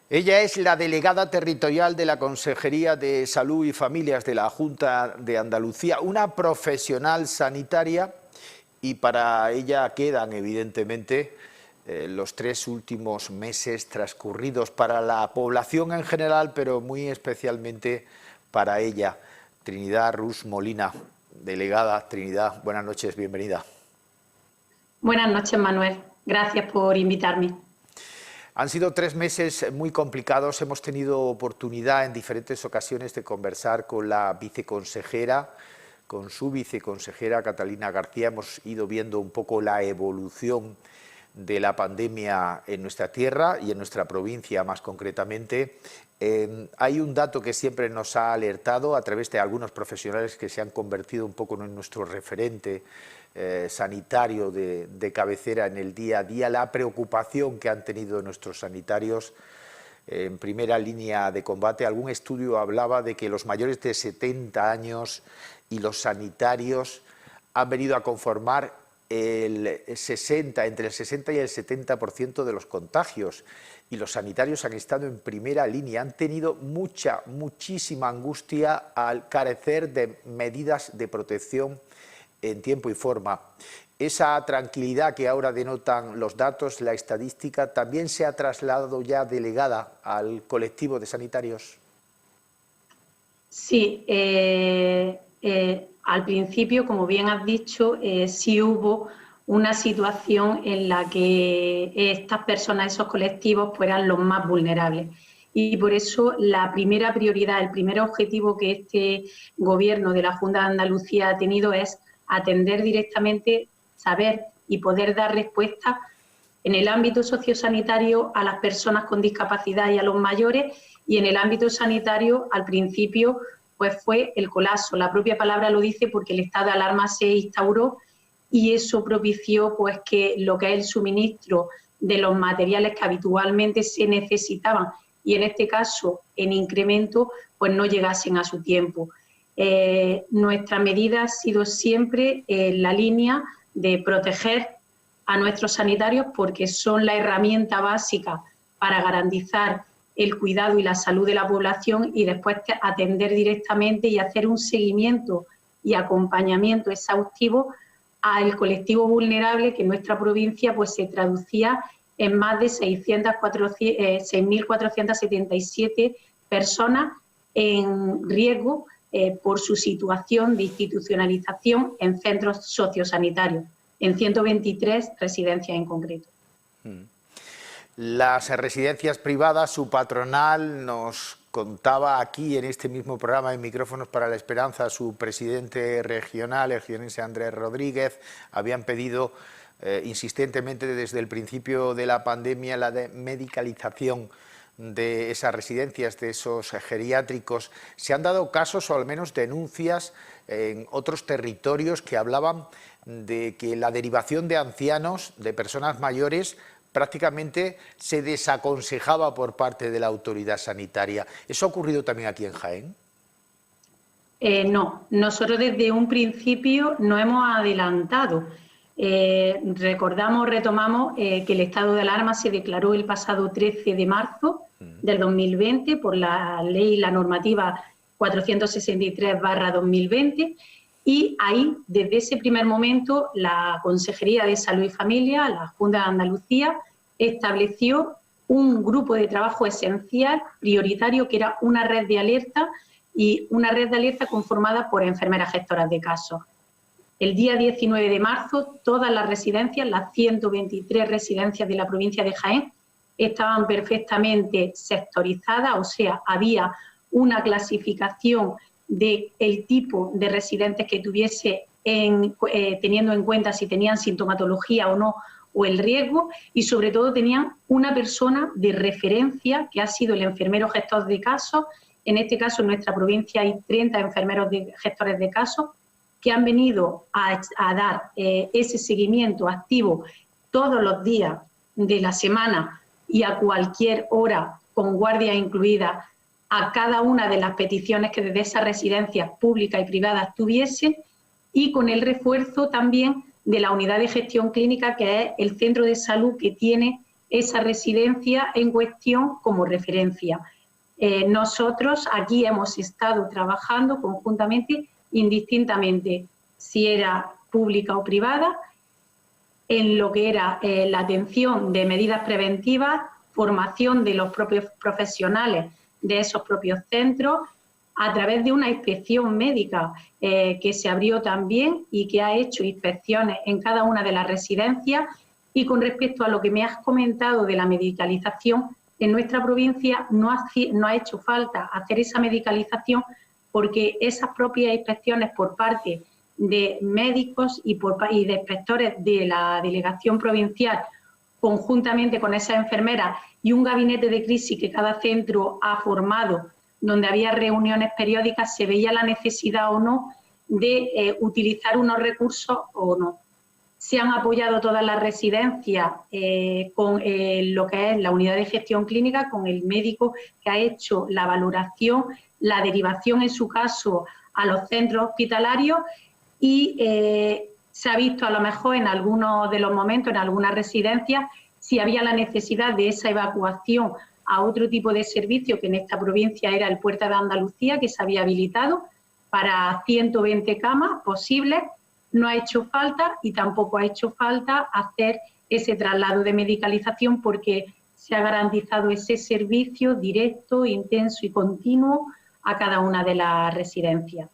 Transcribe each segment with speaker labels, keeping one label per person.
Speaker 1: Ella es la delegada territorial de la Consejería de Salud y Familias de la Junta de Andalucía, una profesional sanitaria, y para ella quedan evidentemente los 3 últimos meses transcurridos para la población en general, pero muy especialmente para ella. Trinidad Rus Molina, delegada. Trinidad, buenas noches, bienvenida.
Speaker 2: Buenas noches, Manuel. Gracias por invitarme.
Speaker 1: Han sido 3 meses muy complicados. Hemos tenido oportunidad en diferentes ocasiones de conversar con la viceconsejera, con su viceconsejera Catalina García. Hemos ido viendo un poco la evolución de la pandemia en nuestra tierra y en nuestra provincia más concretamente. Hay un dato que siempre nos ha alertado a través de algunos profesionales que se han convertido un poco en nuestro referente sanitario de cabecera en el día a día, la preocupación que han tenido nuestros sanitarios en primera línea de combate. Algún estudio hablaba de que los mayores de 70 años y los sanitarios han venido a conformar entre el 60 y el 70% de los contagios, y los sanitarios han estado en primera línea, han tenido muchísima angustia al carecer de medidas de protección en tiempo y forma. Esa tranquilidad que ahora denotan los datos, la estadística, ¿también se ha trasladado ya, delegada, al colectivo de sanitarios?
Speaker 2: Sí, al principio, como bien has dicho, sí hubo una situación en la que estas personas, esos colectivos, fueran los más vulnerables. Y por eso la primera prioridad, el primer objetivo que este Gobierno de la Junta de Andalucía ha tenido es atender directamente, saber y poder dar respuesta en el ámbito sociosanitario a las personas con discapacidad y a los mayores, y en el ámbito sanitario, al principio, pues fue el colapso. La propia palabra lo dice, porque el estado de alarma se instauró y eso propició pues que lo que es el suministro de los materiales que habitualmente se necesitaban, y en este caso en incremento, pues no llegasen a su tiempo. Nuestra medida ha sido siempre en la línea de proteger a nuestros sanitarios, porque son la herramienta básica para garantizar el cuidado y la salud de la población, y después atender directamente y hacer un seguimiento y acompañamiento exhaustivo al colectivo vulnerable, que en nuestra provincia pues se traducía en más de 6.477 personas en riesgo por su situación de institucionalización en centros sociosanitarios, en 123 residencias en concreto.
Speaker 1: Las residencias privadas, su patronal nos contaba aquí en este mismo programa de Micrófonos para la Esperanza, su presidente regional, el jienense Andrés Rodríguez, habían pedido insistentemente desde el principio de la pandemia la medicalización de esas residencias, de esos geriátricos. Se han dado casos, o al menos denuncias, en otros territorios que hablaban de que la derivación de ancianos, de personas mayores, prácticamente se desaconsejaba por parte de la autoridad sanitaria. ¿Eso ha ocurrido también aquí en Jaén?
Speaker 2: No, nosotros desde un principio no hemos adelantado. Retomamos que el estado de alarma se declaró el pasado 13 de marzo del 2020 por la ley y la normativa 463/2020, y ahí, desde ese primer momento, la Consejería de Salud y Familia, la Junta de Andalucía, estableció un grupo de trabajo esencial, prioritario, que era una red de alerta, y una red de alerta conformada por enfermeras gestoras de casos. El día 19 de marzo, todas las residencias, las 123 residencias de la provincia de Jaén, estaban perfectamente sectorizadas, o sea, había una clasificación del tipo de residentes que tuviese, teniendo en cuenta si tenían sintomatología o no, o el riesgo, y sobre todo tenían una persona de referencia, que ha sido el enfermero gestor de casos. En este caso, en nuestra provincia hay 30 enfermeros gestores de casos que han venido a dar ese seguimiento activo todos los días de la semana y a cualquier hora, con guardia incluida, a cada una de las peticiones que desde esas residencias públicas y privadas tuviesen, y con el refuerzo también de la unidad de gestión clínica, que es el centro de salud que tiene esa residencia en cuestión como referencia. Nosotros aquí hemos estado trabajando conjuntamente, indistintamente si era pública o privada, en lo que era la atención de medidas preventivas, formación de los propios profesionales de esos propios centros, a través de una inspección médica que se abrió también y que ha hecho inspecciones en cada una de las residencias. Y con respecto a lo que me has comentado de la medicalización, en nuestra provincia no ha hecho falta hacer esa medicalización porque esas propias inspecciones por parte de médicos y de inspectores de la delegación provincial, conjuntamente con esas enfermeras y un gabinete de crisis que cada centro ha formado, donde había reuniones periódicas, se veía la necesidad o no de utilizar unos recursos o no. Se han apoyado todas las residencias con lo que es la unidad de gestión clínica, con el médico que ha hecho la valoración, la derivación en su caso a los centros hospitalarios y se ha visto a lo mejor en algunos de los momentos, en algunas residencias, si había la necesidad de esa evacuación a otro tipo de servicio, que en esta provincia era el Puerta de Andalucía, que se había habilitado para 120 camas posibles. No ha hecho falta y tampoco ha hecho falta hacer ese traslado de medicalización porque se ha garantizado ese servicio directo, intenso y continuo a cada una de las residencias.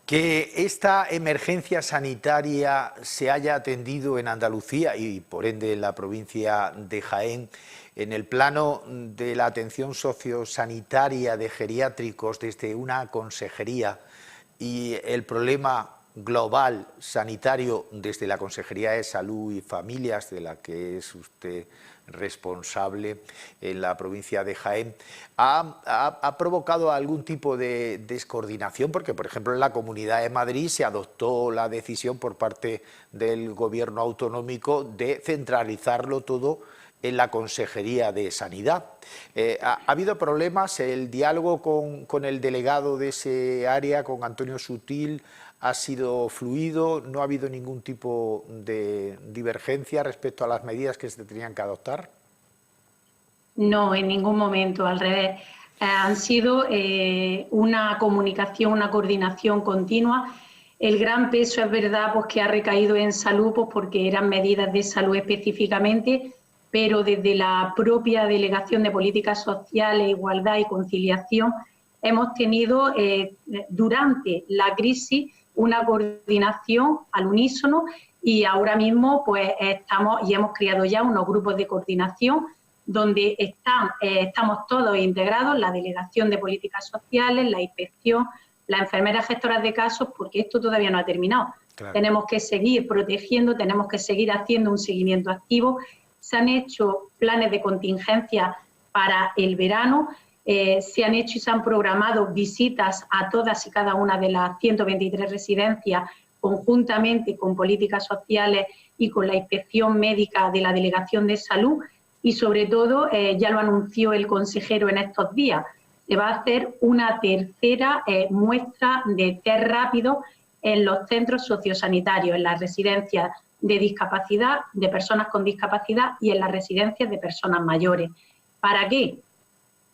Speaker 1: Que esta emergencia sanitaria se haya atendido en Andalucía y por ende en la provincia de Jaén, en el plano de la atención sociosanitaria de geriátricos desde una consejería y el problema global sanitario desde la Consejería de Salud y Familias, de la que es usted responsable en la provincia de Jaén, ha provocado algún tipo de descoordinación, porque por ejemplo en la Comunidad de Madrid se adoptó la decisión por parte del gobierno autonómico de centralizarlo todo en la Consejería de Sanidad. ¿Ha habido problemas? ¿El diálogo con el delegado de ese área, con Antonio Sutil, ha sido fluido? ¿No ha habido ningún tipo de divergencia respecto a las medidas que se tenían que adoptar?
Speaker 2: No, en ningún momento, al revés. Han sido una comunicación, una coordinación continua. El gran peso es verdad pues, que ha recaído en salud, pues, porque eran medidas de salud específicamente, pero desde la propia Delegación de Políticas Sociales, Igualdad y Conciliación hemos tenido durante la crisis una coordinación al unísono y ahora mismo pues hemos creado ya unos grupos de coordinación donde estamos todos integrados, la Delegación de Políticas Sociales, la Inspección, las enfermeras gestoras de casos, porque esto todavía no ha terminado. Claro. Tenemos que seguir protegiendo, tenemos que seguir haciendo un seguimiento activo. Se han hecho planes de contingencia para el verano, se han hecho y se han programado visitas a todas y cada una de las 123 residencias conjuntamente con políticas sociales y con la inspección médica de la Delegación de Salud y sobre todo, ya lo anunció el consejero en estos días, se va a hacer una tercera muestra de test rápido en los centros sociosanitarios, en las residencias de discapacidad, de personas con discapacidad y en las residencias de personas mayores. ¿Para qué?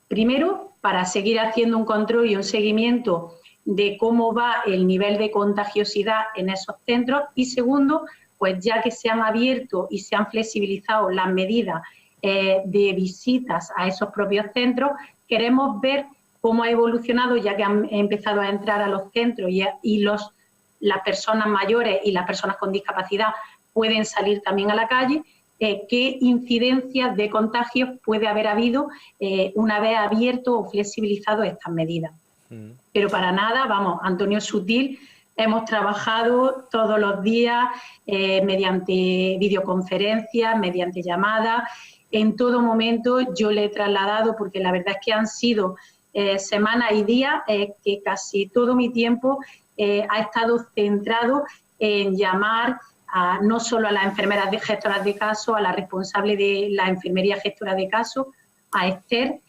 Speaker 2: Primero, para seguir haciendo un control y un seguimiento de cómo va el nivel de contagiosidad en esos centros y segundo, pues ya que se han abierto y se han flexibilizado las medidas de visitas a esos propios centros, queremos ver cómo ha evolucionado ya que han empezado a entrar a los centros y las personas mayores y las personas con discapacidad pueden salir también a la calle, qué incidencias de contagios puede haber habido una vez abierto o flexibilizado estas medidas. Pero para nada, vamos, Antonio Sutil, hemos trabajado todos los días mediante videoconferencias, mediante llamadas, en todo momento yo le he trasladado, porque la verdad es que han sido semanas y días que casi todo mi tiempo ha estado centrado en llamar no solo a las enfermeras gestoras de caso, a la responsable de la enfermería gestora de caso, a Esther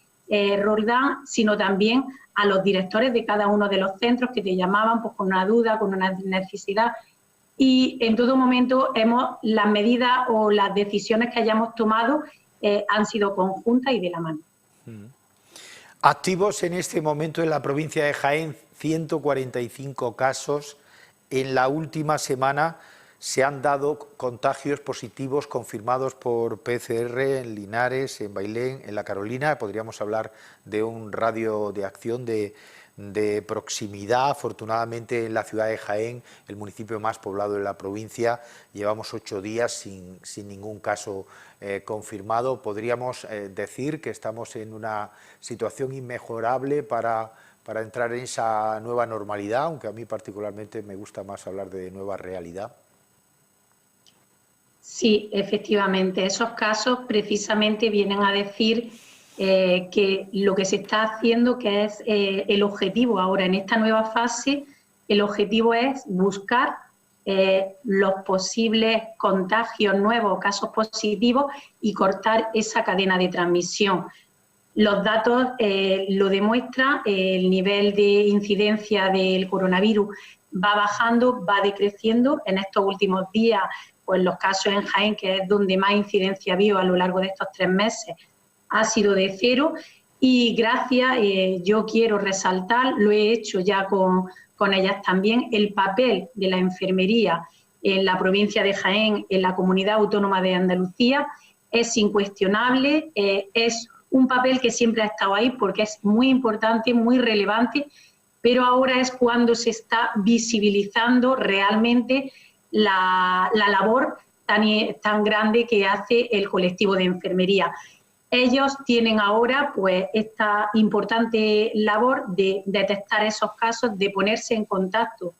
Speaker 2: Roldán, sino también a los directores de cada uno de los centros que te llamaban pues, con una duda, con una necesidad. y en todo momento las medidas o las decisiones que hayamos tomado han sido conjuntas y de la mano.
Speaker 1: Activos en este momento en la provincia de Jaén, 145 casos. En la última semana se han dado contagios positivos confirmados por PCR en Linares, en Bailén, en La Carolina. Podríamos hablar de un radio de acción de proximidad. Afortunadamente en la ciudad de Jaén, el municipio más poblado de la provincia, llevamos 8 días sin ningún caso confirmado. Podríamos decir que estamos en una situación inmejorable para entrar en esa nueva normalidad, aunque a mí particularmente me gusta más hablar de nueva realidad.
Speaker 2: Sí, efectivamente, esos casos precisamente vienen a decir que lo que se está haciendo, que es el objetivo ahora en esta nueva fase, el objetivo es buscar los posibles contagios nuevos, casos positivos y cortar esa cadena de transmisión. Los datos lo demuestran, el nivel de incidencia del coronavirus va bajando, va decreciendo. En estos últimos días, pues los casos en Jaén, que es donde más incidencia ha habido a lo largo de estos 3 meses, ha sido de 0 y gracias, yo quiero resaltar, lo he hecho ya con ellas también, el papel de la enfermería en la provincia de Jaén, en la Comunidad Autónoma de Andalucía, es incuestionable, es un papel que siempre ha estado ahí porque es muy importante, muy relevante, pero ahora es cuando se está visibilizando realmente la labor tan grande que hace el colectivo de enfermería. Ellos tienen ahora pues esta importante labor de detectar esos casos, de ponerse en contacto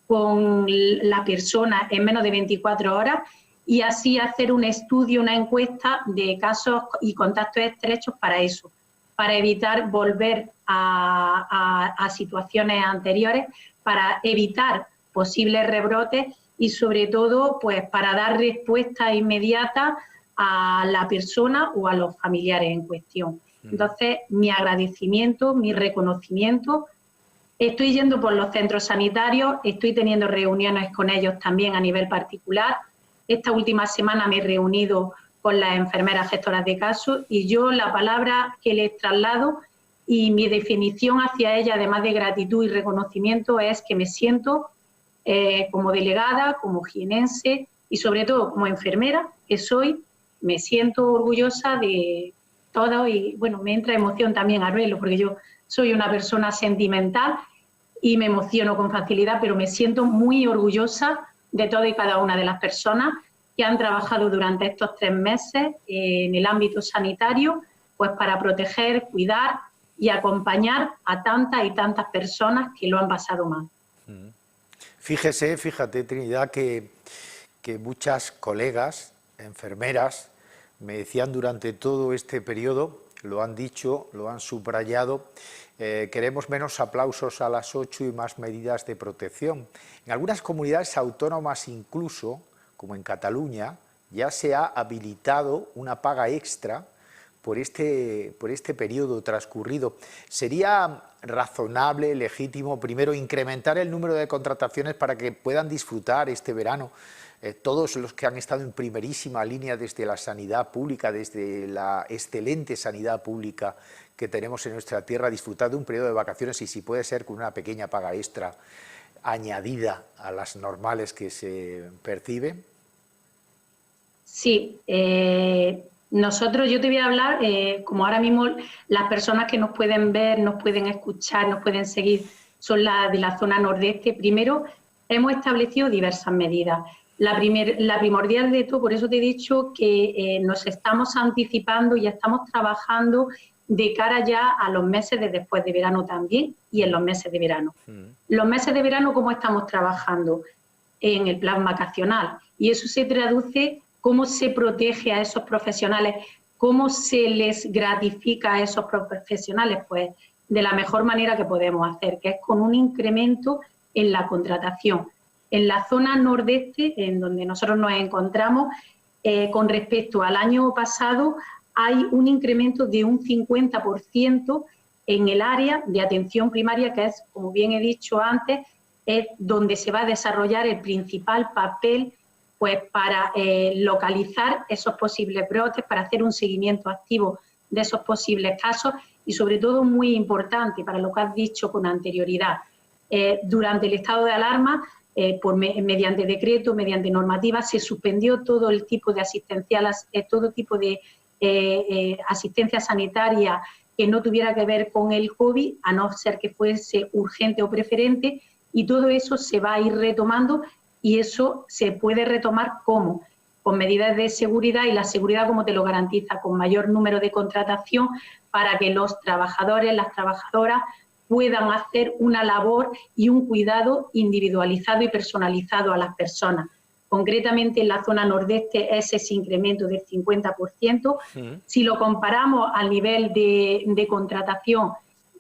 Speaker 2: con la persona en menos de 24 horas y así hacer un estudio, una encuesta de casos y contactos estrechos para eso, para evitar volver a situaciones anteriores, para evitar posibles rebrotes y sobre todo pues para dar respuesta inmediata a la persona o a los familiares en cuestión. Entonces, mi agradecimiento, mi reconocimiento. Estoy yendo por los centros sanitarios, estoy teniendo reuniones con ellos también a nivel particular. Esta última semana me he reunido con las enfermeras gestoras de casos y yo la palabra que les traslado y mi definición hacia ella, además de gratitud y reconocimiento, es que me siento como delegada, como jienense y sobre todo como enfermera que soy, me siento orgullosa de todo y bueno, me entra emoción también al verlo porque yo soy una persona sentimental y me emociono con facilidad, pero me siento muy orgullosa de todas y cada una de las personas que han trabajado durante estos 3 meses en el ámbito sanitario, pues para proteger, cuidar y acompañar a tantas y tantas personas que lo han pasado mal.
Speaker 1: Fíjate, Trinidad, que muchas colegas, enfermeras, me decían durante todo este periodo, lo han dicho, lo han subrayado, queremos menos aplausos a las 8 y más medidas de protección. En algunas comunidades autónomas incluso, como en Cataluña, ya se ha habilitado una paga extra por este periodo transcurrido. ¿Sería razonable, legítimo, primero, incrementar el número de contrataciones para que puedan disfrutar este verano todos los que han estado en primerísima línea desde la sanidad pública, desde la excelente sanidad pública que tenemos en nuestra tierra, disfrutar de un periodo de vacaciones y si puede ser con una pequeña paga extra añadida a las normales que se perciben?
Speaker 2: Sí, nosotros, yo te voy a hablar, como ahora mismo las personas que nos pueden ver, nos pueden escuchar, nos pueden seguir, son las de la zona nordeste. Primero, hemos establecido diversas medidas. La primordial de todo, por eso te he dicho que nos estamos anticipando y estamos trabajando de cara ya a los meses de después de verano también y en los meses de verano. Los meses de verano, ¿cómo estamos trabajando? En el plan vacacional. Y eso se traduce cómo se protege a esos profesionales, cómo se les gratifica a esos profesionales, pues de la mejor manera que podemos hacer, que es con un incremento en la contratación. En la zona nordeste, en donde nosotros nos encontramos, con respecto al año pasado, hay un incremento de un 50% en el área de atención primaria, que es, como bien he dicho antes, es donde se va a desarrollar el principal papel pues, para localizar esos posibles brotes, para hacer un seguimiento activo de esos posibles casos y, sobre todo, muy importante para lo que has dicho con anterioridad. Durante el estado de alarma, mediante decreto, mediante normativa, se suspendió todo el tipo de asistencia sanitaria que no tuviera que ver con el COVID, a no ser que fuese urgente o preferente, y todo eso se va a ir retomando, y eso se puede retomar ¿cómo? Con medidas de seguridad, y la seguridad, como te lo garantiza, con mayor número de contratación para que los trabajadores, las trabajadoras puedan hacer una labor y un cuidado individualizado y personalizado a las personas. Concretamente en la zona nordeste es ese incremento del 50%. Si lo comparamos al nivel de contratación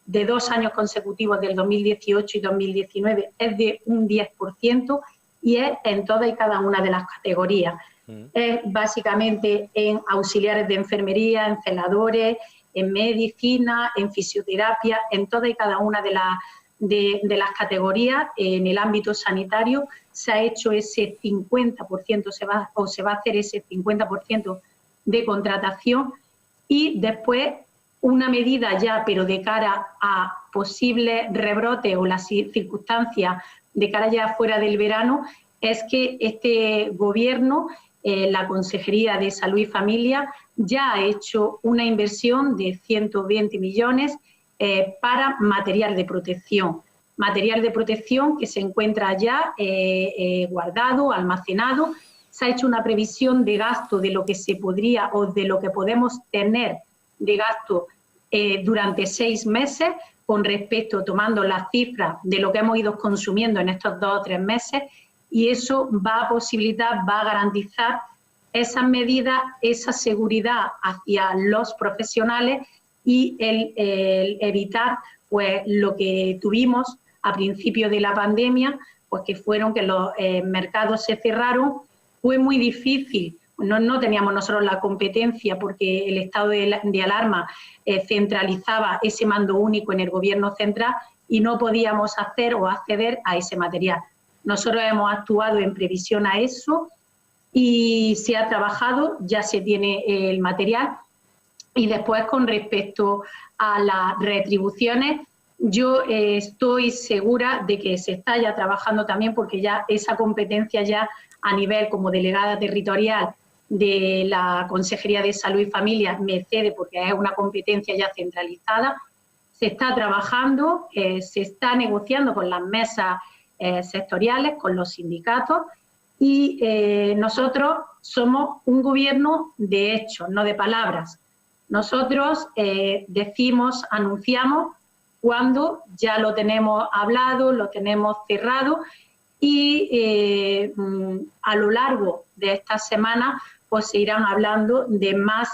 Speaker 2: de 2 años consecutivos, del 2018 y 2019, es de un 10%, y es en todas y cada una de las categorías. Es básicamente en auxiliares de enfermería, en celadores, en medicina, en fisioterapia, en todas y cada una de las categorías. En el ámbito sanitario se ha hecho ese 50%, se va a hacer ese 50% de contratación, y después una medida ya, pero de cara a posibles rebrotes o las circunstancias de cara ya fuera del verano, es que este Gobierno, la Consejería de Salud y Familia, ya ha hecho una inversión de 120 millones para material de protección. Material de protección que se encuentra ya guardado, almacenado. Se ha hecho una previsión de gasto de lo que se podría o de lo que podemos tener de gasto durante 6 meses, con respecto, tomando las cifras de lo que hemos ido consumiendo en estos 2 o 3 meses, y eso va a posibilitar, va a garantizar esas medidas, esa seguridad hacia los profesionales, y el evitar pues lo que tuvimos a principio de la pandemia, pues que fueron que los mercados se cerraron. Fue muy difícil, no teníamos nosotros la competencia, porque el estado de alarma centralizaba ese mando único en el Gobierno central, y no podíamos hacer o acceder a ese material. Nosotros hemos actuado en previsión a eso y se ha trabajado, ya se tiene el material. Y después, con respecto a las retribuciones, yo estoy segura de que se está ya trabajando también, porque ya esa competencia ya a nivel como delegada territorial de la Consejería de Salud y Familia me cede, porque es una competencia ya centralizada. Se está trabajando, se está negociando con las mesas sectoriales, con los sindicatos, y nosotros somos un Gobierno de hechos, no de palabras. Nosotros decimos, anunciamos cuando ya lo tenemos hablado, lo tenemos cerrado, y a lo largo de estas semanas pues se irán hablando de más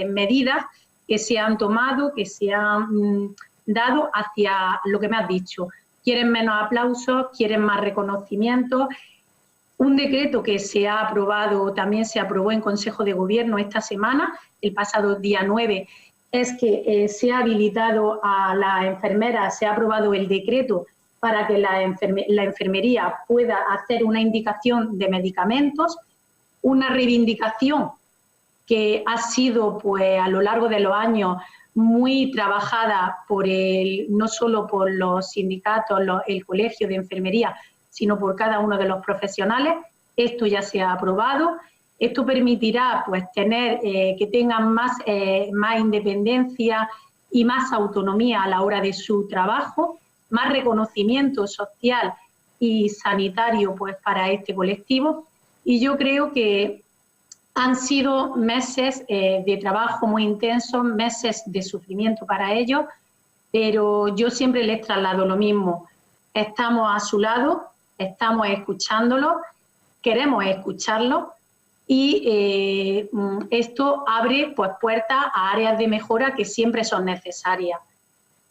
Speaker 2: medidas que se han tomado, que se han dado hacia lo que me has dicho. Quieren menos aplausos, quieren más reconocimientos. Un decreto que se ha aprobado, también se aprobó en Consejo de Gobierno esta semana, el pasado día 9, es que se ha habilitado a la enfermera, se ha aprobado el decreto para que la enfermería pueda hacer una indicación de medicamentos, una reivindicación que ha sido pues a lo largo de los años muy trabajada por no solo por los sindicatos, el Colegio de Enfermería, sino por cada uno de los profesionales. Esto ya se ha aprobado. Esto permitirá pues tener que tengan más independencia y más autonomía a la hora de su trabajo, más reconocimiento social y sanitario pues para este colectivo. Y yo creo que han sido meses de trabajo muy intensos, meses de sufrimiento para ellos, pero yo siempre les traslado lo mismo. Estamos a su lado, estamos escuchándolo, queremos escucharlo, y esto abre pues, puertas a áreas de mejora que siempre son necesarias.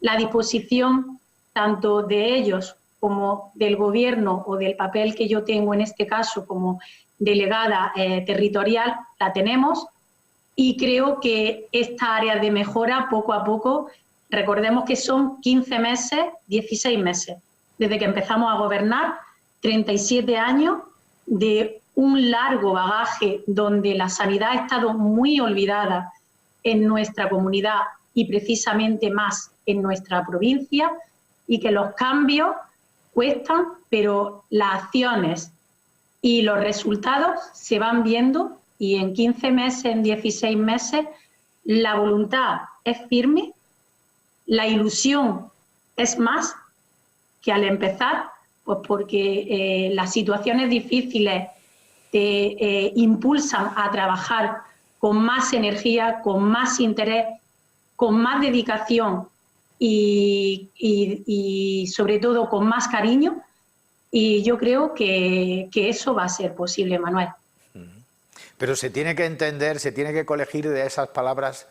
Speaker 2: La disposición tanto de ellos como del Gobierno, o del papel que yo tengo en este caso como delegada territorial, la tenemos, y creo que esta área de mejora poco a poco, recordemos que son 15 meses, 16 meses. desde que empezamos a gobernar, 37 años de un largo bagaje donde la sanidad ha estado muy olvidada en nuestra comunidad y precisamente más en nuestra provincia, y que los cambios cuestan, pero las acciones y los resultados se van viendo, y en 15 meses, en 16 meses, la voluntad es firme, la ilusión es más que al empezar, pues porque las situaciones difíciles te impulsan a trabajar con más energía, con más interés, con más dedicación y sobre todo con más cariño, y yo creo que eso va a ser posible, Manuel.
Speaker 1: Pero se tiene que entender, se tiene que colegir de esas palabras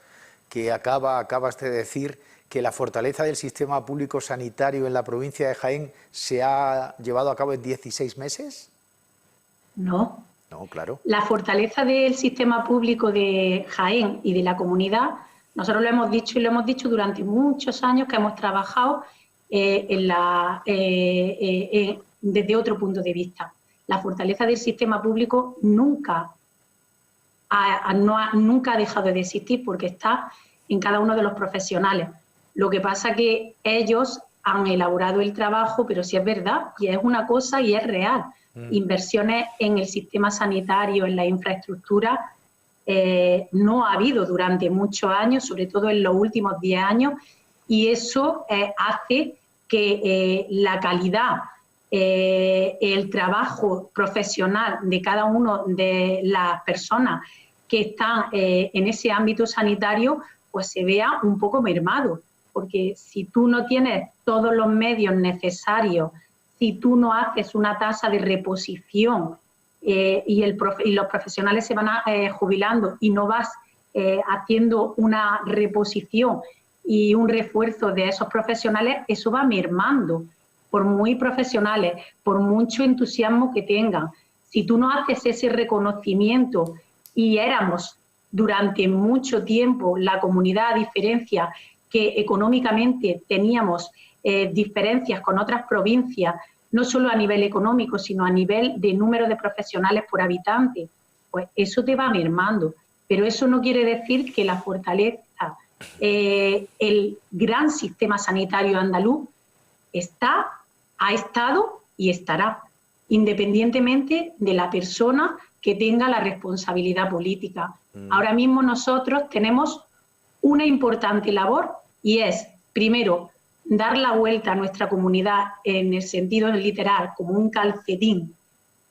Speaker 1: que acabas de decir, que la fortaleza del sistema público sanitario en la provincia de Jaén se ha llevado a cabo en 16 meses.
Speaker 2: No.
Speaker 1: No, claro.
Speaker 2: La fortaleza del sistema público de Jaén y de la comunidad, nosotros lo hemos dicho y lo hemos dicho durante muchos años que hemos trabajado desde otro punto de vista. La fortaleza del sistema público nunca ha dejado de existir, porque está en cada uno de los profesionales. Lo que pasa es que ellos han elaborado el trabajo, pero sí es verdad, y es una cosa y es real. Inversiones en el sistema sanitario, en la infraestructura, no ha habido durante muchos años, sobre todo en los últimos 10 años, y eso hace que la calidad, el trabajo profesional de cada una de las personas que están en ese ámbito sanitario, pues se vea un poco mermado, porque si tú no tienes todos los medios necesarios, si tú no haces una tasa de reposición y los profesionales se van jubilando y no vas haciendo una reposición y un refuerzo de esos profesionales, eso va mermando, por muy profesionales, por mucho entusiasmo que tengan. Si tú no haces ese reconocimiento, y éramos durante mucho tiempo la comunidad, a diferencia que económicamente teníamos diferencias con otras provincias, no solo a nivel económico, sino a nivel de número de profesionales por habitante, pues eso te va mermando. Pero eso no quiere decir que la fortaleza, el gran sistema sanitario andaluz ha estado y estará, independientemente de la persona que tenga la responsabilidad política. Ahora mismo nosotros tenemos una importante labor, y es, primero, dar la vuelta a nuestra comunidad en el sentido literal, como un calcetín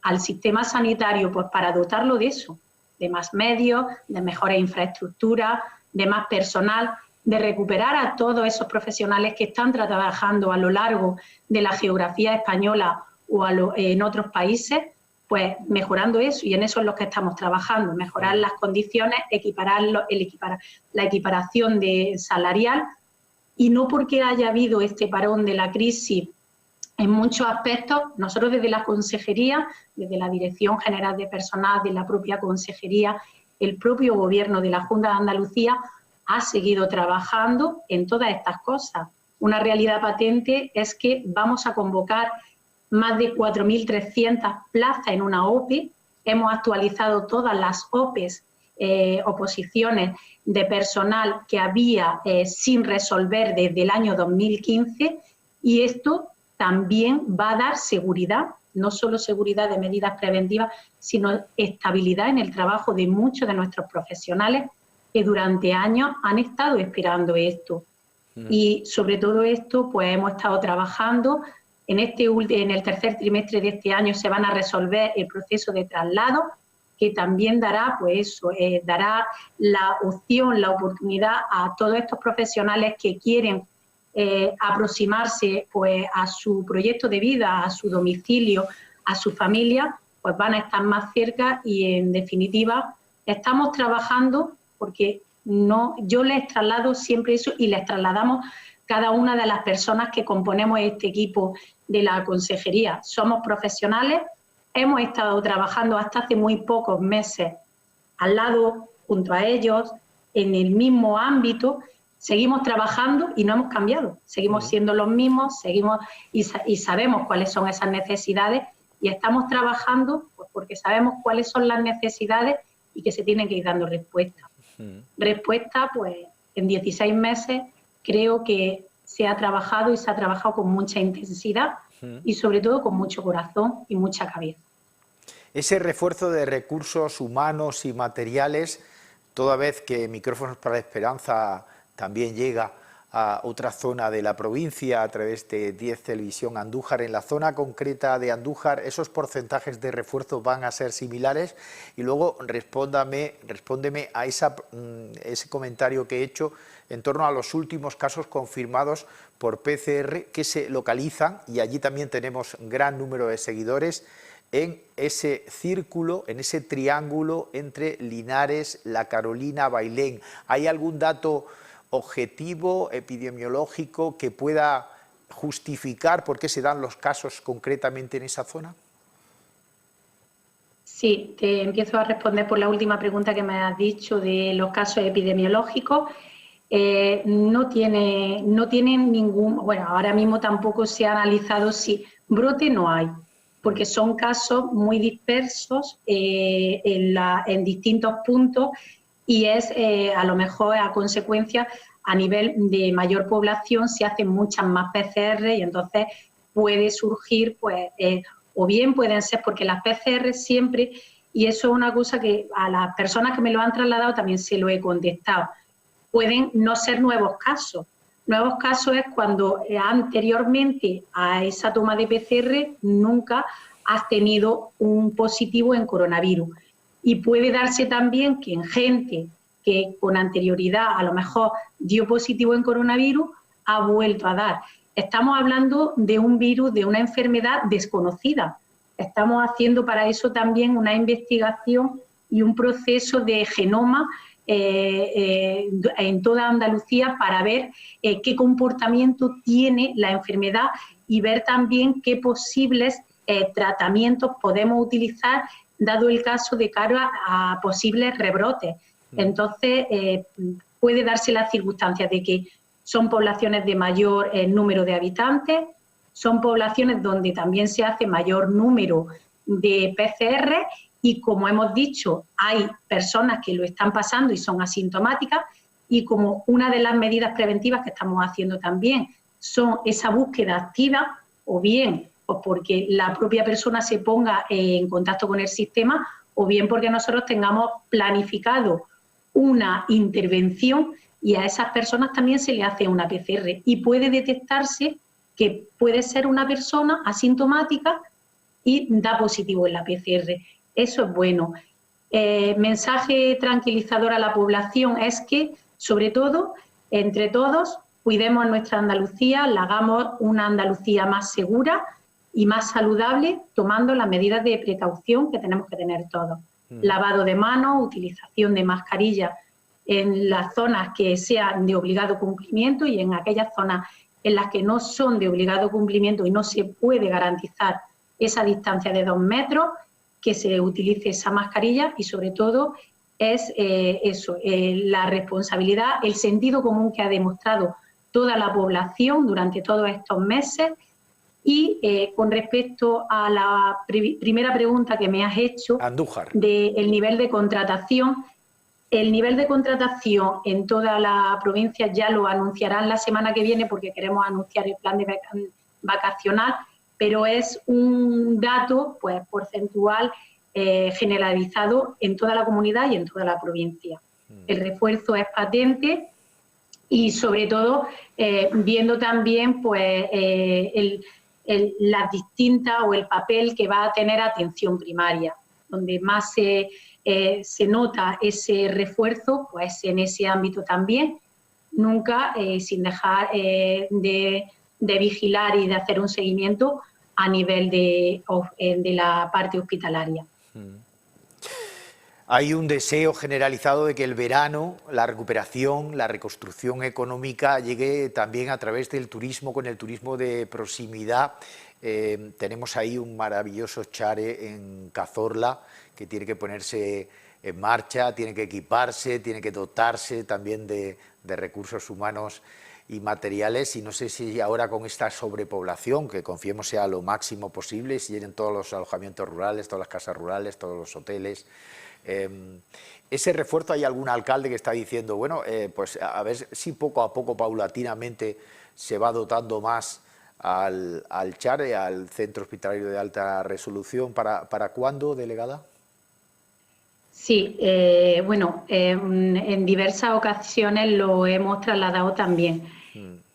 Speaker 2: al sistema sanitario, pues para dotarlo de eso, de más medios, de mejores infraestructuras, de más personal, de recuperar a todos esos profesionales que están trabajando a lo largo de la geografía española o en otros países, pues mejorando eso, y en eso es lo que estamos trabajando, mejorar las condiciones, la equiparación salarial, y no porque haya habido este parón de la crisis en muchos aspectos. Nosotros desde la Consejería, desde la Dirección General de Personal, de la propia Consejería, el propio Gobierno de la Junta de Andalucía ha seguido trabajando en todas estas cosas. Una realidad patente es que vamos a convocar más de 4.300 plazas en una OPE. Hemos actualizado todas las OPEs, oposiciones de personal que había sin resolver desde el año 2015, y esto también va a dar seguridad, no solo seguridad de medidas preventivas, sino estabilidad en el trabajo de muchos de nuestros profesionales que durante años han estado esperando esto. Y sobre todo esto, pues hemos estado trabajando. En el tercer trimestre de este año se van a resolver el proceso de traslado, que también dará, pues eso, dará la opción, la oportunidad a todos estos profesionales que quieren aproximarse pues a su proyecto de vida, a su domicilio, a su familia, pues van a estar más cerca. Y en definitiva estamos trabajando porque yo les traslado siempre eso, y les trasladamos cada una de las personas que componemos este equipo de la Consejería. Somos profesionales, hemos estado trabajando hasta hace muy pocos meses al lado, junto a ellos, en el mismo ámbito, seguimos trabajando y no hemos cambiado, seguimos siendo los mismos, seguimos y sabemos cuáles son esas necesidades y estamos trabajando pues, porque sabemos cuáles son las necesidades y que se tienen que ir dando respuestas. Respuesta, pues en 16 meses creo que se ha trabajado y se ha trabajado con mucha intensidad y sobre todo con mucho corazón y mucha cabeza.
Speaker 1: Ese refuerzo de recursos humanos y materiales, toda vez que Micrófonos para la Esperanza también llega a otra zona de la provincia a través de 10 Televisión Andújar, en la zona concreta de Andújar, ¿esos porcentajes de refuerzo van a ser similares? Y luego respóndeme a ese comentario que he hecho en torno a los últimos casos confirmados por PCR que se localizan, y allí también tenemos gran número de seguidores, en ese círculo, en ese triángulo entre Linares, La Carolina, Bailén. ¿Hay algún dato objetivo, epidemiológico, que pueda justificar por qué se dan los casos concretamente en esa zona?
Speaker 2: Sí, te empiezo a responder por la última pregunta que me has dicho de los casos epidemiológicos. No tienen ningún, bueno, ahora mismo tampoco se ha analizado si brote no hay, porque son casos muy dispersos en distintos puntos y es a lo mejor a consecuencia a nivel de mayor población se hacen muchas más PCR y entonces puede surgir, pues, o bien pueden ser porque las PCR siempre, y eso es una cosa que a las personas que me lo han trasladado también se lo he contestado, pueden no ser nuevos casos. Nuevos casos es cuando anteriormente a esa toma de PCR nunca has tenido un positivo en coronavirus. Y puede darse también que en gente que con anterioridad a lo mejor dio positivo en coronavirus, ha vuelto a dar. Estamos hablando de un virus, de una enfermedad desconocida. Estamos haciendo para eso también una investigación y un proceso de genoma en toda Andalucía para ver qué comportamiento tiene la enfermedad y ver también qué posibles tratamientos podemos utilizar dado el caso de cara a posibles rebrotes. Entonces, puede darse la circunstancia de que son poblaciones de mayor número de habitantes, son poblaciones donde también se hace mayor número de PCR y, como hemos dicho, hay personas que lo están pasando y son asintomáticas y como una de las medidas preventivas que estamos haciendo también son esa búsqueda activa o bien pues porque la propia persona se ponga en contacto con el sistema o bien porque nosotros tengamos planificado una intervención y a esas personas también se le hace una PCR y puede detectarse que puede ser una persona asintomática y da positivo en la PCR. Eso es bueno. Mensaje tranquilizador a la población es que, sobre todo, entre todos, cuidemos nuestra Andalucía, la hagamos una Andalucía más segura y más saludable, tomando las medidas de precaución que tenemos que tener todos. Lavado de manos, utilización de mascarillas en las zonas que sean de obligado cumplimiento y en aquellas zonas en las que no son de obligado cumplimiento y no se puede garantizar esa distancia de 2 metros, que se utilice esa mascarilla y sobre todo es la responsabilidad, el sentido común que ha demostrado toda la población durante todos estos meses. Y con respecto a la primera pregunta que me has hecho,
Speaker 1: Andújar,
Speaker 2: del nivel de contratación, el nivel de contratación en toda la provincia ya lo anunciarán la semana que viene porque queremos anunciar el plan de vacacional, pero es un dato pues porcentual generalizado en toda la comunidad y en toda la provincia. El refuerzo es patente y sobre todo viendo también pues las distintas o el papel que va a tener atención primaria, donde más se nota ese refuerzo, pues en ese ámbito también, nunca sin dejar de vigilar y de hacer un seguimiento a nivel de la parte hospitalaria.
Speaker 1: Hay un deseo generalizado de que el verano, la recuperación, la reconstrucción económica llegue también a través del turismo, con el turismo de proximidad. Tenemos ahí un maravilloso Chare en Cazorla que tiene que ponerse en marcha, tiene que equiparse, tiene que dotarse también de recursos humanos y materiales, y no sé si ahora con esta sobrepoblación, que confiemos sea lo máximo posible, si llenen todos los alojamientos rurales, todas las casas rurales, todos los hoteles. Ese refuerzo, ¿hay algún alcalde que está diciendo, bueno, pues a ver si poco a poco, paulatinamente, se va dotando más al CHARE, al Centro Hospitalario de Alta Resolución? ¿Para cuándo, delegada?
Speaker 2: Sí, bueno, en diversas ocasiones lo hemos trasladado también.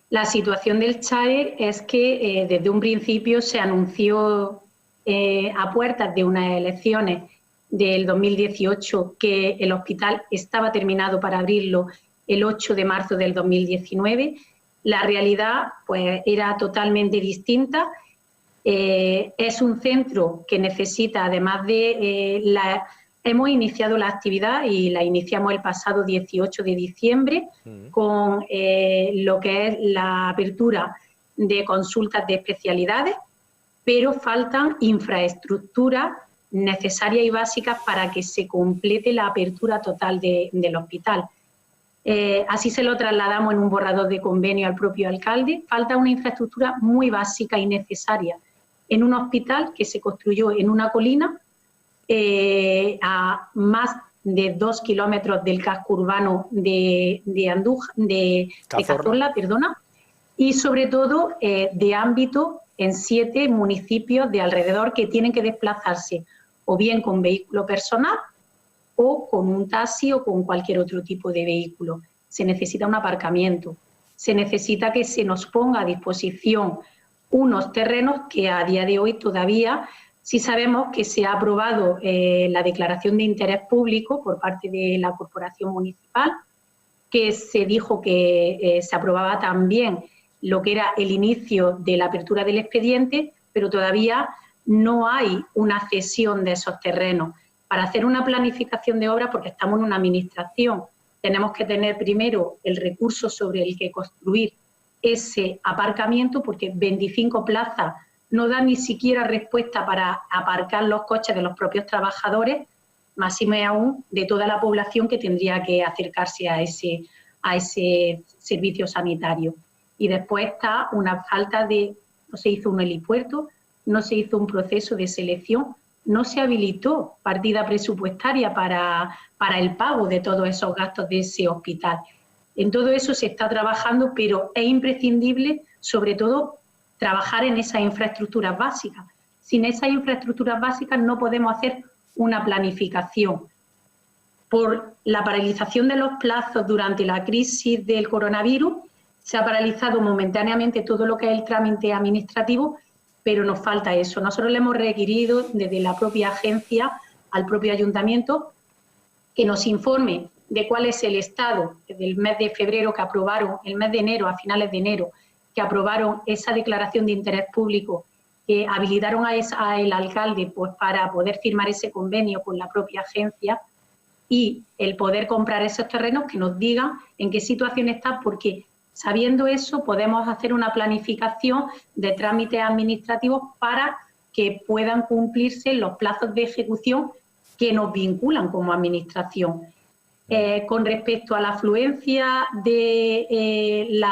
Speaker 2: La situación del CHARE es que desde un principio se anunció a puertas de unas elecciones del 2018 que el hospital estaba terminado para abrirlo el 8 de marzo del 2019. La realidad pues era totalmente distinta. Es un centro que necesita, además de hemos iniciado la actividad y la iniciamos el pasado 18 de diciembre con lo que es la apertura de consultas de especialidades, pero faltan infraestructuras necesarias y básicas para que se complete la apertura total del hospital. Así se lo trasladamos en un borrador de convenio al propio alcalde. Falta una infraestructura muy básica y necesaria en un hospital que se construyó en una colina a más de 2 kilómetros del casco urbano de Cazorla, y sobre todo de ámbito en 7 municipios de alrededor que tienen que desplazarse o bien con vehículo personal o con un taxi o con cualquier otro tipo de vehículo. Se necesita un aparcamiento, se necesita que se nos ponga a disposición unos terrenos que a día de hoy todavía sí sabemos que se ha aprobado la declaración de interés público por parte de la Corporación Municipal, que se dijo que se aprobaba también lo que era el inicio de la apertura del expediente, pero todavía no hay una cesión de esos terrenos. Para hacer una planificación de obra, porque estamos en una administración, tenemos que tener primero el recurso sobre el que construir ese aparcamiento, porque 25 plazas no dan ni siquiera respuesta para aparcar los coches de los propios trabajadores, máxime aún de toda la población que tendría que acercarse a ese servicio sanitario. Y después está una falta de, no se hizo un helipuerto, no se hizo un proceso de selección, no se habilitó partida presupuestaria para el pago de todos esos gastos de ese hospital. En todo eso se está trabajando, pero es imprescindible, sobre todo, trabajar en esas infraestructuras básicas. Sin esas infraestructuras básicas no podemos hacer una planificación. Por la paralización de los plazos durante la crisis del coronavirus, se ha paralizado momentáneamente todo lo que es el trámite administrativo, pero nos falta eso. Nosotros le hemos requerido desde la propia agencia al propio ayuntamiento que nos informe de cuál es el estado del mes de febrero que aprobaron, el mes de enero, a finales de enero, que aprobaron esa declaración de interés público, que habilitaron a el alcalde pues, para poder firmar ese convenio con la propia agencia y el poder comprar esos terrenos, que nos digan en qué situación está, porque sabiendo eso podemos hacer una planificación de trámites administrativos para que puedan cumplirse los plazos de ejecución que nos vinculan como administración. Con respecto a la afluencia del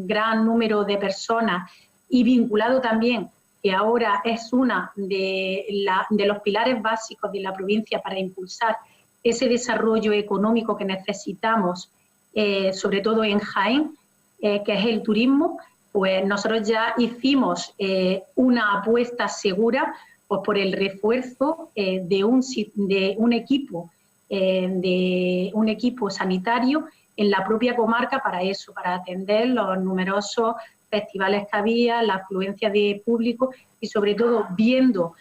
Speaker 2: gran número de personas y vinculado también, que ahora es una de los pilares básicos de la provincia para impulsar ese desarrollo económico que necesitamos, sobre todo en Jaén, que es el turismo, pues nosotros ya hicimos una apuesta segura pues, por el refuerzo de un equipo sanitario en la propia comarca para eso, para atender los numerosos festivales que había, la afluencia de público y sobre todo viendo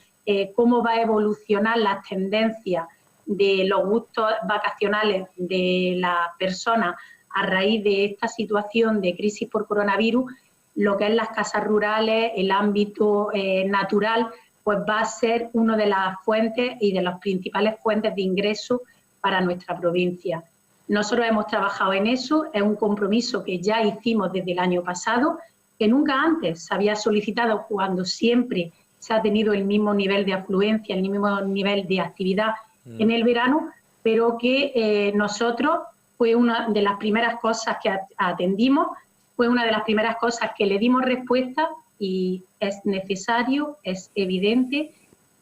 Speaker 2: cómo va a evolucionar las tendencias de los gustos vacacionales de las personas a raíz de esta situación de crisis por coronavirus, lo que es las casas rurales, el ámbito natural, pues va a ser una de las fuentes y de las principales fuentes de ingreso para nuestra provincia. Nosotros hemos trabajado en eso, es un compromiso que ya hicimos desde el año pasado, que nunca antes se había solicitado cuando siempre se ha tenido el mismo nivel de afluencia, el mismo nivel de actividad en el verano, pero que nosotros fue una de las primeras cosas que atendimos, fue una de las primeras cosas que le dimos respuesta y es necesario, es evidente,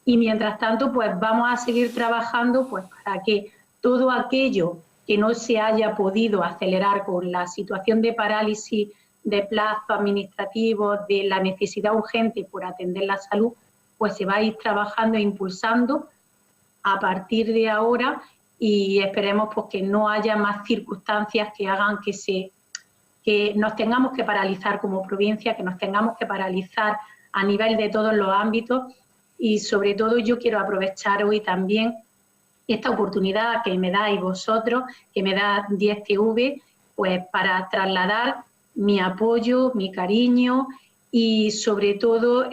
Speaker 2: y mientras tanto pues vamos a seguir trabajando pues para que todo aquello que no se haya podido acelerar con la situación de parálisis, de plazo administrativo, de la necesidad urgente por atender la salud, pues se va a ir trabajando e impulsando a partir de ahora y esperemos pues, que no haya más circunstancias que hagan que nos tengamos que paralizar como provincia, que nos tengamos que paralizar a nivel de todos los ámbitos y sobre todo yo quiero aprovechar hoy también esta oportunidad que me dais vosotros, que me da 10TV, pues para trasladar mi apoyo, mi cariño y sobre todo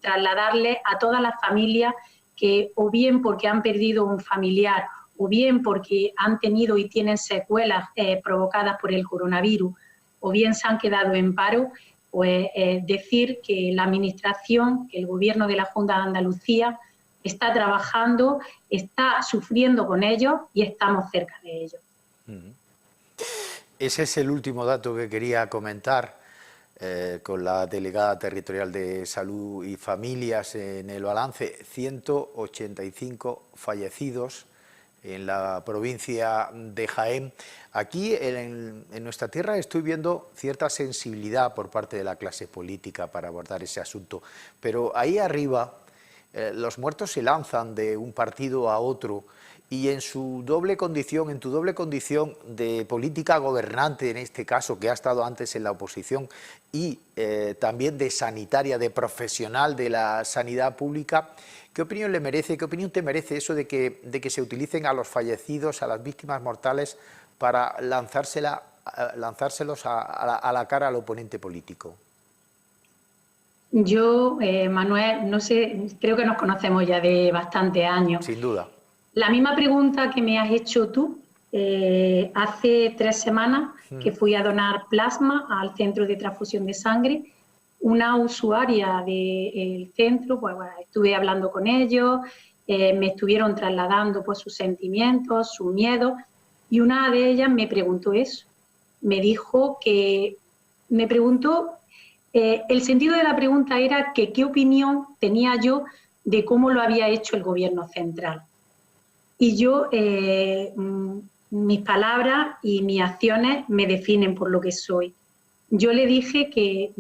Speaker 2: trasladarle a todas las familias que o bien porque han perdido un familiar o bien porque han tenido y tienen secuelas provocadas por el coronavirus o bien se han quedado en paro, pues decir que la Administración, que el Gobierno de la Junta de Andalucía está trabajando, está sufriendo con ellos y estamos cerca de ellos.
Speaker 1: Ese es el último dato que quería comentar con la delegada territorial de Salud y Familias en el balance. 185 fallecidos en la provincia de Jaén. Aquí en nuestra tierra estoy viendo cierta sensibilidad por parte de la clase política para abordar ese asunto, pero ahí arriba los muertos se lanzan de un partido a otro y en su doble condición, en tu doble condición de política gobernante en este caso, que ha estado antes en la oposición, y también de sanitaria, de profesional de la sanidad pública, ¿qué opinión le merece, qué opinión te merece eso de que se utilicen a los fallecidos, a las víctimas mortales, para lanzárselos a la cara al oponente político?
Speaker 2: Yo, Manuel, no sé, creo que nos conocemos ya de bastantes años.
Speaker 1: Sin duda.
Speaker 2: La misma pregunta que me has hecho tú, hace 3 semanas que fui a donar plasma al centro de transfusión de sangre, una usuaria del centro, pues bueno, estuve hablando con ellos, me estuvieron trasladando pues sus sentimientos, sus miedos, y una de ellas me preguntó eso, me preguntó, el sentido de la pregunta era que qué opinión tenía yo de cómo lo había hecho el gobierno central. Y yo, mis palabras y mis acciones me definen por lo que soy. Yo le dije que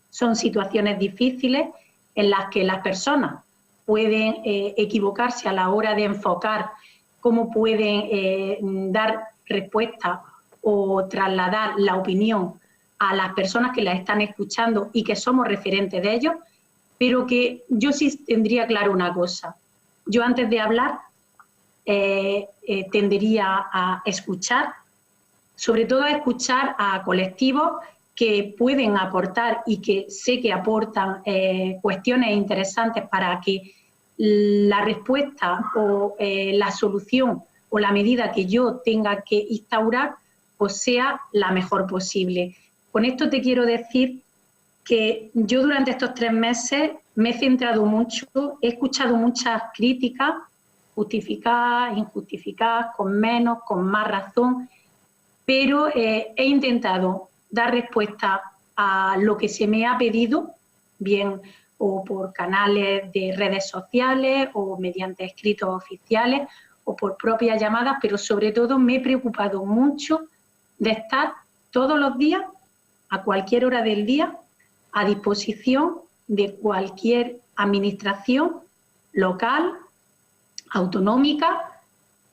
Speaker 2: son situaciones difíciles en las que las personas pueden equivocarse a la hora de enfocar cómo pueden dar respuesta o trasladar la opinión a las personas que las están escuchando y que somos referentes de ellos, pero que yo sí tendría claro una cosa. Yo antes de hablar tendería a escuchar, sobre todo a escuchar a colectivos que pueden aportar y que sé que aportan cuestiones interesantes para que la respuesta o la solución o la medida que yo tenga que instaurar pues sea la mejor posible. Con esto te quiero decir que yo durante estos 3 meses me he centrado mucho, he escuchado muchas críticas, justificadas, injustificadas, con menos, con más razón, pero he intentado dar respuesta a lo que se me ha pedido, bien o por canales de redes sociales o mediante escritos oficiales o por propias llamadas, pero sobre todo me he preocupado mucho de estar todos los días, a cualquier hora del día, a disposición de cualquier administración local, autonómica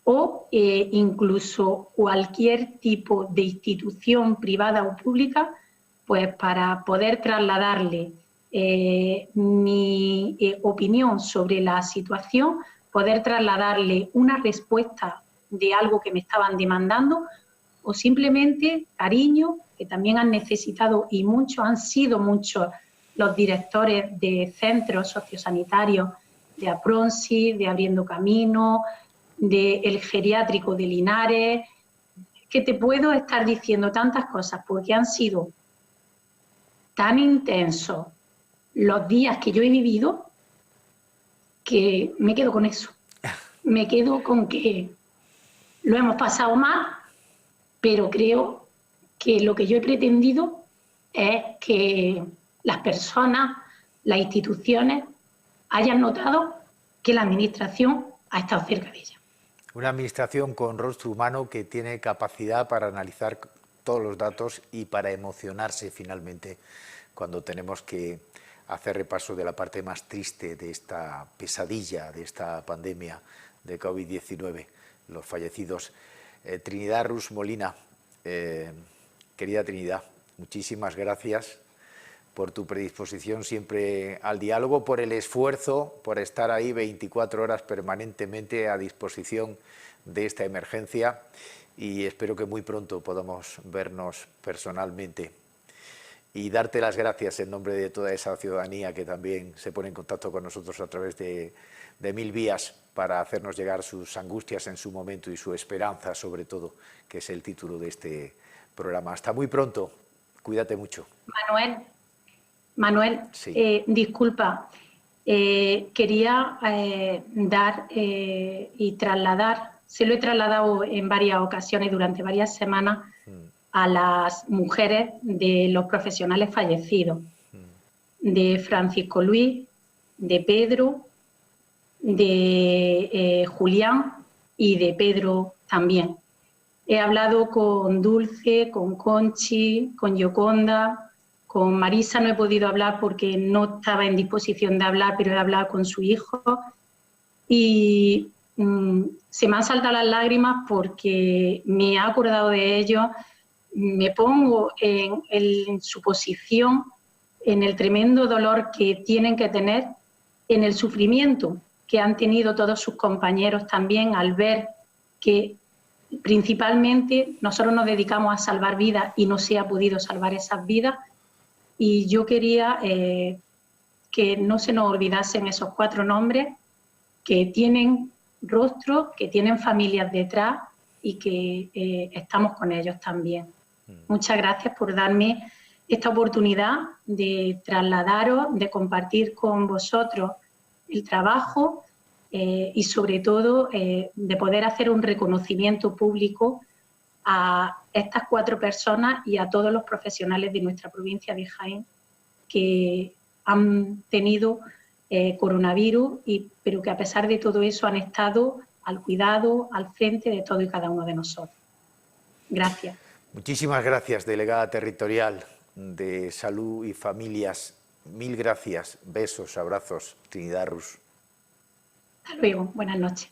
Speaker 2: o incluso cualquier tipo de institución privada o pública, pues para poder trasladarle mi opinión sobre la situación, poder trasladarle una respuesta de algo que me estaban demandando o simplemente cariño, que también han necesitado y muchos, han sido muchos los directores de centros sociosanitarios de APRONSI, de Abriendo Camino, del geriátrico de Linares, que te puedo estar diciendo tantas cosas porque han sido tan intensos los días que yo he vivido que me quedo con eso. me quedo con que lo hemos pasado mal, pero creo que lo que yo he pretendido es que las personas, las instituciones, hayan notado que la Administración ha estado cerca de ellas.
Speaker 1: Una administración con rostro humano que tiene capacidad para analizar todos los datos y para emocionarse finalmente cuando tenemos que hacer repaso de la parte más triste de esta pesadilla, de esta pandemia de COVID-19, los fallecidos. Trinidad Rus Molina, querida Trinidad, muchísimas gracias por tu predisposición siempre al diálogo, por el esfuerzo, por estar ahí 24 horas permanentemente a disposición de esta emergencia, y espero que muy pronto podamos vernos personalmente. Y darte las gracias en nombre de toda esa ciudadanía que también se pone en contacto con nosotros a través de 1000 vías para hacernos llegar sus angustias en su momento y su esperanza, sobre todo, que es el título de este programa. Hasta muy pronto. Cuídate mucho.
Speaker 2: Manuel,
Speaker 1: sí.
Speaker 2: Disculpa, quería dar y trasladar, se lo he trasladado en varias ocasiones durante varias semanas a las mujeres de los profesionales fallecidos, de Francisco Luis, de Pedro, de Julián y de Pedro también. He hablado con Dulce, con Conchi, con Yoconda. Con Marisa no he podido hablar porque no estaba en disposición de hablar, pero he hablado con su hijo y se me han saltado las lágrimas porque me he acordado de ellos, me pongo en su posición, en el tremendo dolor que tienen que tener, en el sufrimiento que han tenido todos sus compañeros también al ver que principalmente nosotros nos dedicamos a salvar vidas y no se ha podido salvar esas vidas. Y yo quería que no se nos olvidasen esos 4 nombres que tienen rostro, que tienen familias detrás y que estamos con ellos también. Muchas gracias por darme esta oportunidad de trasladaros, de compartir con vosotros el trabajo y sobre todo de poder hacer un reconocimiento público a estas 4 personas y a todos los profesionales de nuestra provincia de Jaén que han tenido coronavirus, pero que a pesar de todo eso han estado al cuidado, al frente de todo y cada uno de nosotros. Gracias.
Speaker 1: Muchísimas gracias, delegada territorial de Salud y Familias. 1000 gracias. Besos, abrazos, Trinidad Rus.
Speaker 2: Hasta luego. Buenas noches.